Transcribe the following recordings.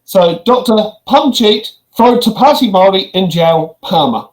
So, Dr. Parmjeet Parmar in jail, Parmar.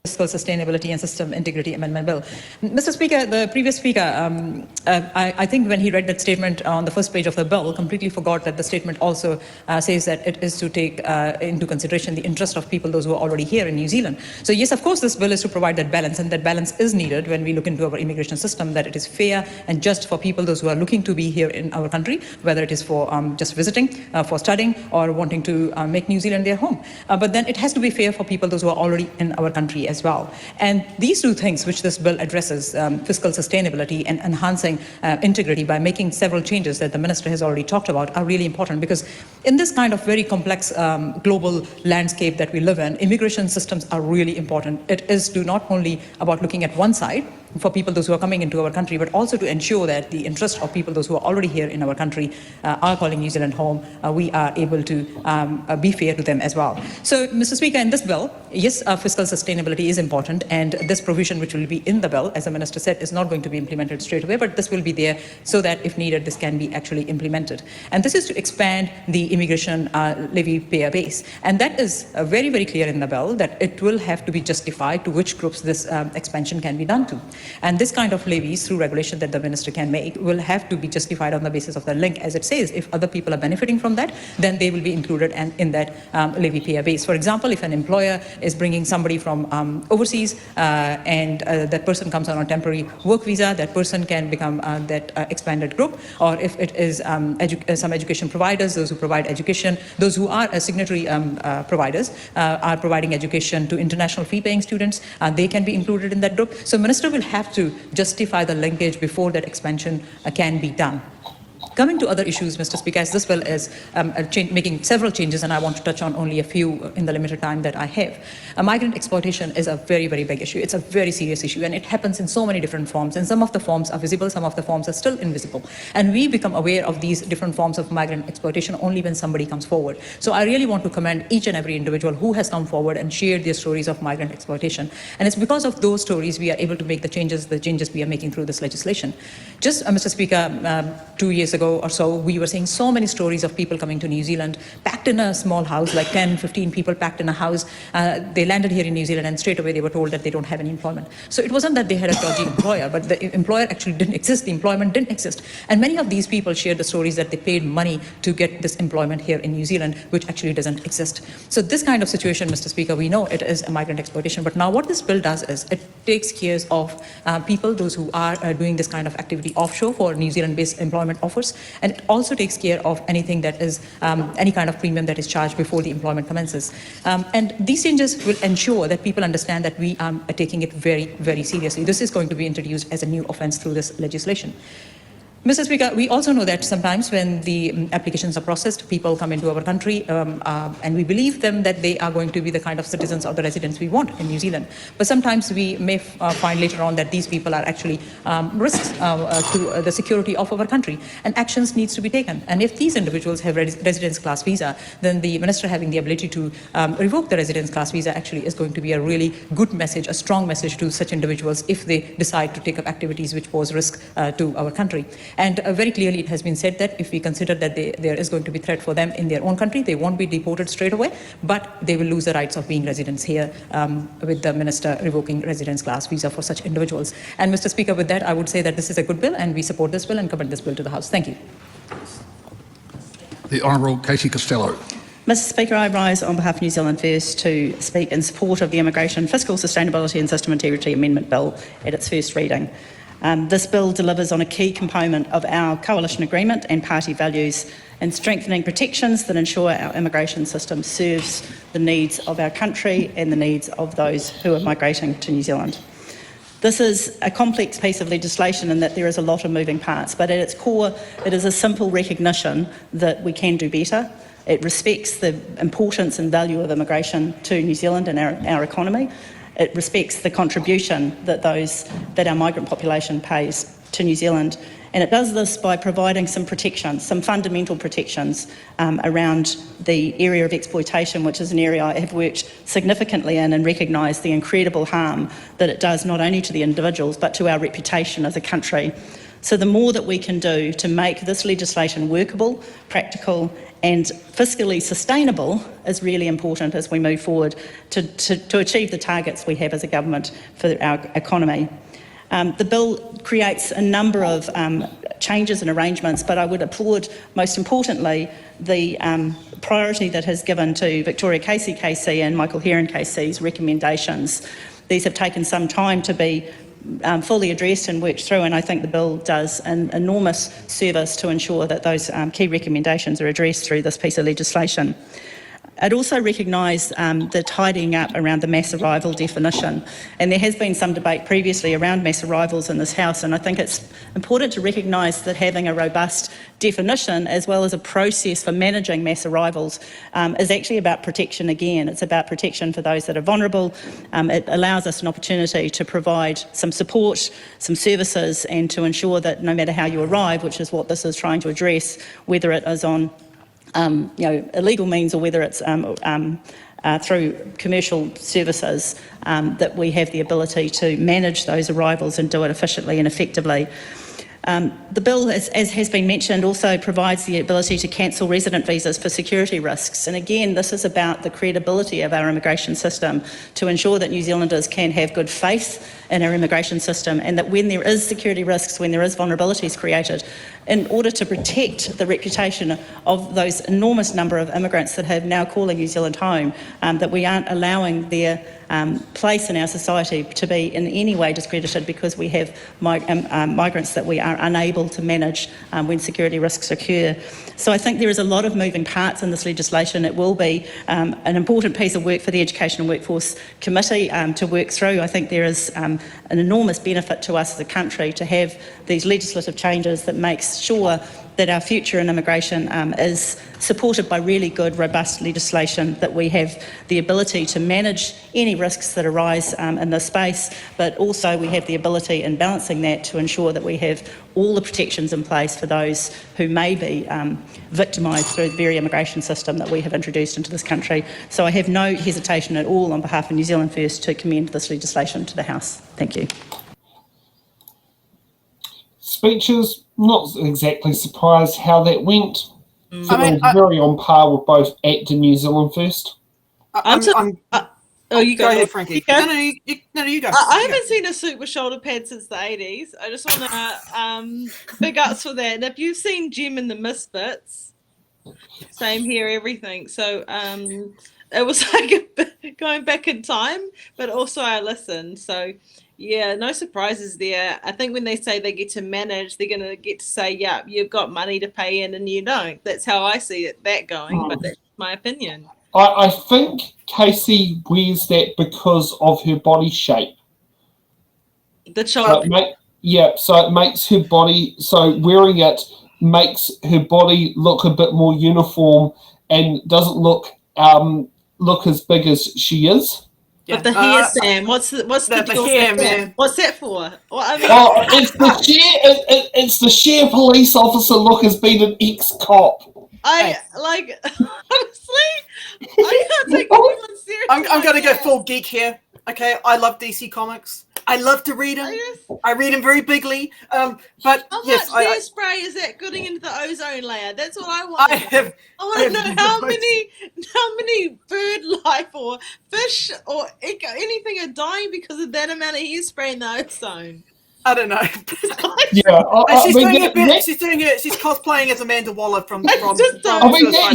Fiscal Sustainability and System Integrity Amendment Bill. Mr. Speaker, the previous speaker, I think when he read that statement on the first page of the bill, completely forgot that the statement also says that it is to take into consideration the interest of people, those who are already here in New Zealand. So yes, of course, this bill is to provide that balance, and that balance is needed when we look into our immigration system, that it is fair and just for people, those who are looking to be here in our country, whether it is for just visiting, for studying, or wanting to make New Zealand their home. But then it has to be fair for people, those who are already in our country as well. And these two things which this bill addresses, fiscal sustainability and enhancing integrity by making several changes that the Minister has already talked about, are really important, because in this kind of very complex global landscape that we live in, immigration systems are really important. It is not only about looking at one side for people, those who are coming into our country, but also to ensure that the interest of people, those who are already here in our country, are calling New Zealand home, we are able to be fair to them as well. So, Mr. Speaker, in this bill, yes, fiscal sustainability is important, and this provision which will be in the bill, as the Minister said, is not going to be implemented straight away, but this will be there so that if needed, this can be actually implemented. And this is to expand the immigration levy payer base. And that is very, very clear in the bill, that it will have to be justified to which groups this expansion can be done to. And this kind of levies, through regulation that the Minister can make, will have to be justified on the basis of the link. As it says, if other people are benefiting from that, then they will be included in that levy payer base. For example, if an employer is bringing somebody from overseas and that person comes on a temporary work visa, that person can become that expanded group. Or if it is some education providers, those who provide education, those who are signatory providers are providing education to international fee-paying students, they can be included in that group. So Minister will have to justify the linkage before that expansion can be done. Coming to other issues, Mr. Speaker, as this bill is making several changes, and I want to touch on only a few in the limited time that I have. Migrant exploitation is a very, very big issue. It's a very serious issue, and it happens in so many different forms. And some of the forms are visible, some of the forms are still invisible. And we become aware of these different forms of migrant exploitation only when somebody comes forward. So I really want to commend each and every individual who has come forward and shared their stories of migrant exploitation. And it's because of those stories we are able to make the changes we are making through this legislation. Just, Mr. Speaker, 2 years ago or so, we were seeing so many stories of people coming to New Zealand, packed in a small house, like 10, 15 people packed in a house. They landed here in New Zealand, and straight away they were told that they don't have any employment. So it wasn't that they had a dodgy employer, but the employer actually didn't exist, the employment didn't exist. And many of these people shared the stories that they paid money to get this employment here in New Zealand, which actually doesn't exist. So this kind of situation, Mr. Speaker, we know it is a migrant exploitation, but now what this bill does is it takes care of people, those who are doing this kind of activity offshore for New Zealand-based employment offers, and it also takes care of anything that is any kind of premium that is charged before the employment commences. And these changes will ensure that people understand that we are taking it very, very seriously. This is going to be introduced as a new offence through this legislation. Mr. Speaker, we also know that sometimes when the applications are processed, people come into our country and we believe them that they are going to be the kind of citizens or the residents we want in New Zealand. But sometimes we may find later on that these people are actually risks to the security of our country, and actions needs to be taken. And if these individuals have residence class visa, then the Minister having the ability to revoke the residence class visa actually is going to be a really good message, a strong message to such individuals if they decide to take up activities which pose risk to our country. And very clearly it has been said that if we consider that there is going to be threat for them in their own country, they won't be deported straight away, but they will lose the rights of being residents here with the Minister revoking residence class visa for such individuals. And Mr. Speaker, with that, I would say that this is a good bill and we support this bill and commend this bill to the House. Thank you. The Honourable Katie Costello. Mr. Speaker, I rise on behalf of New Zealand First to speak in support of the Immigration, Fiscal Sustainability and System Integrity Amendment Bill at its first reading. This bill delivers on a key component of our coalition agreement and party values in strengthening protections that ensure our immigration system serves the needs of our country and the needs of those who are migrating to New Zealand. This is a complex piece of legislation in that there is a lot of moving parts, but at its core it is a simple recognition that we can do better. It respects the importance and value of immigration to New Zealand and our economy. It respects the contribution that our migrant population pays to New Zealand. And it does this by providing some protections, some fundamental protections around the area of exploitation, which is an area I have worked significantly in and recognise the incredible harm that it does not only to the individuals but to our reputation as a country. So the more that we can do to make this legislation workable, practical and fiscally sustainable is really important as we move forward to achieve the targets we have as a government for our economy. The bill creates a number of changes and arrangements, but I would applaud, most importantly, the priority that has given to Victoria Casey KC and Michael Heron KC's recommendations. These have taken some time to be fully addressed and worked through, and I think the bill does an enormous service to ensure that those key recommendations are addressed through this piece of legislation. I'd also recognise the tidying up around the mass arrival definition, and there has been some debate previously around mass arrivals in this House, and I think it's important to recognise that having a robust definition as well as a process for managing mass arrivals is actually about protection again. It's about protection for those that are vulnerable. It allows us an opportunity to provide some support, some services, and to ensure that no matter how you arrive, which is what this is trying to address, whether it is on illegal means or whether it's through commercial services, that we have the ability to manage those arrivals and do it efficiently and effectively. The bill, as has been mentioned, also provides the ability to cancel resident visas for security risks. And again, this is about the credibility of our immigration system to ensure that New Zealanders can have good faith in our immigration system, and that when there is security risks, when there is vulnerabilities created, in order to protect the reputation of those enormous number of immigrants that have now calling New Zealand home, that we aren't allowing their place in our society to be in any way discredited because we have migrants that we are unable to manage when security risks occur. So I think there is a lot of moving parts in this legislation. It will be an important piece of work for the Education and Workforce Committee to work through. I think there is an enormous benefit to us as a country to have these legislative changes that makes sure that our future in immigration is supported by really good, robust legislation, that we have the ability to manage any risks that arise in this space, but also we have the ability in balancing that to ensure that we have all the protections in place for those who may be victimised through the very immigration system that we have introduced into this country. So I have no hesitation at all on behalf of New Zealand First to commend this legislation to the House. Thank you. Speeches, not exactly surprised how that went. It was very on par with both ACT and New Zealand First. You go ahead, Frankie. You go. No, you go. I haven't seen a suit with shoulder pads since the 80s. I just want to big ups for that. And if you've seen Jim and the Misfits, same here, everything. So it was like going back in time, but also I listened. So yeah, no surprises there. I think when they say they get to manage, they're going to get to say, yeah, you've got money to pay in and you don't. That's how I see that going, but that's my opinion. I think Casey wears that because of her body shape. The shoulder. So it makes her body, so wearing it makes her body look a bit more uniform and doesn't look as big as she is. Yeah. But the hair, Sam, what's the hair, man? What's that for? Well, it's the sheer police officer look as being an ex-cop. Honestly, I can't take anyone seriously. I'm going to go full geek here. Okay, I love DC Comics. I love to read them. I read them very bigly. But how yes, much hairspray is that getting into the ozone layer? That's what I want. I want to know how many bird life or fish or anything are dying because of that amount of hairspray in the ozone. I don't know. She's cosplaying as Amanda Waller from that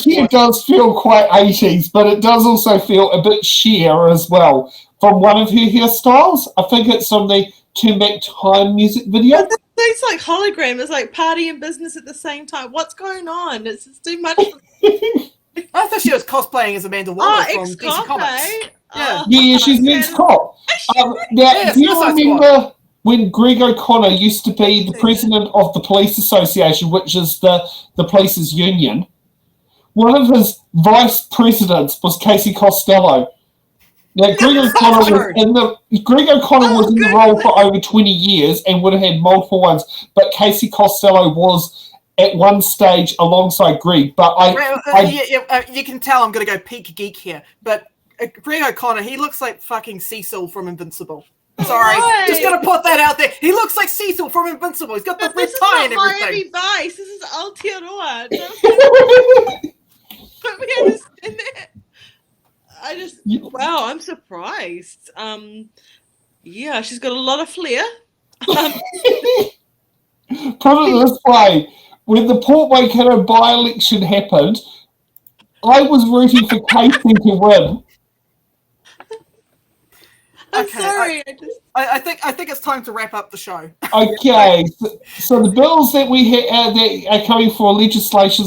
hair does feel quite 80s, but it does also feel a bit sheer as well. From one of her hairstyles, I think it's from the Turn Back Time music video. It's like hologram. It's like party and business at the same time. What's going on? It's just too much. I thought she was cosplaying as Amanda Waller from DC Comics. Yeah, she's an ex-cop. Do you remember when Greg O'Connor used to be the president of the Police Association, which is the police's union? One of his vice presidents was Casey Costello. Now, Greg O'Connor was in the role for over 20 years and would have had multiple ones, but Casey Costello was at one stage alongside Greg. But you can tell I'm going to go peak geek here, but Greg O'Connor, he looks like fucking Cecil from Invincible. Sorry, Right. just gonna put that out there. He looks like Cecil from Invincible. He's got the red This is tie not and everything. Miami Vice. This is Aotearoa. Let me understand that. Wow, I'm surprised. Yeah, she's got a lot of flair. Put it this way: when the Port Waikato by-election happened, I was rooting for Casey to win. I'm Okay, sorry. I think it's time to wrap up the show. Okay, so the bills that we that are coming for legislation.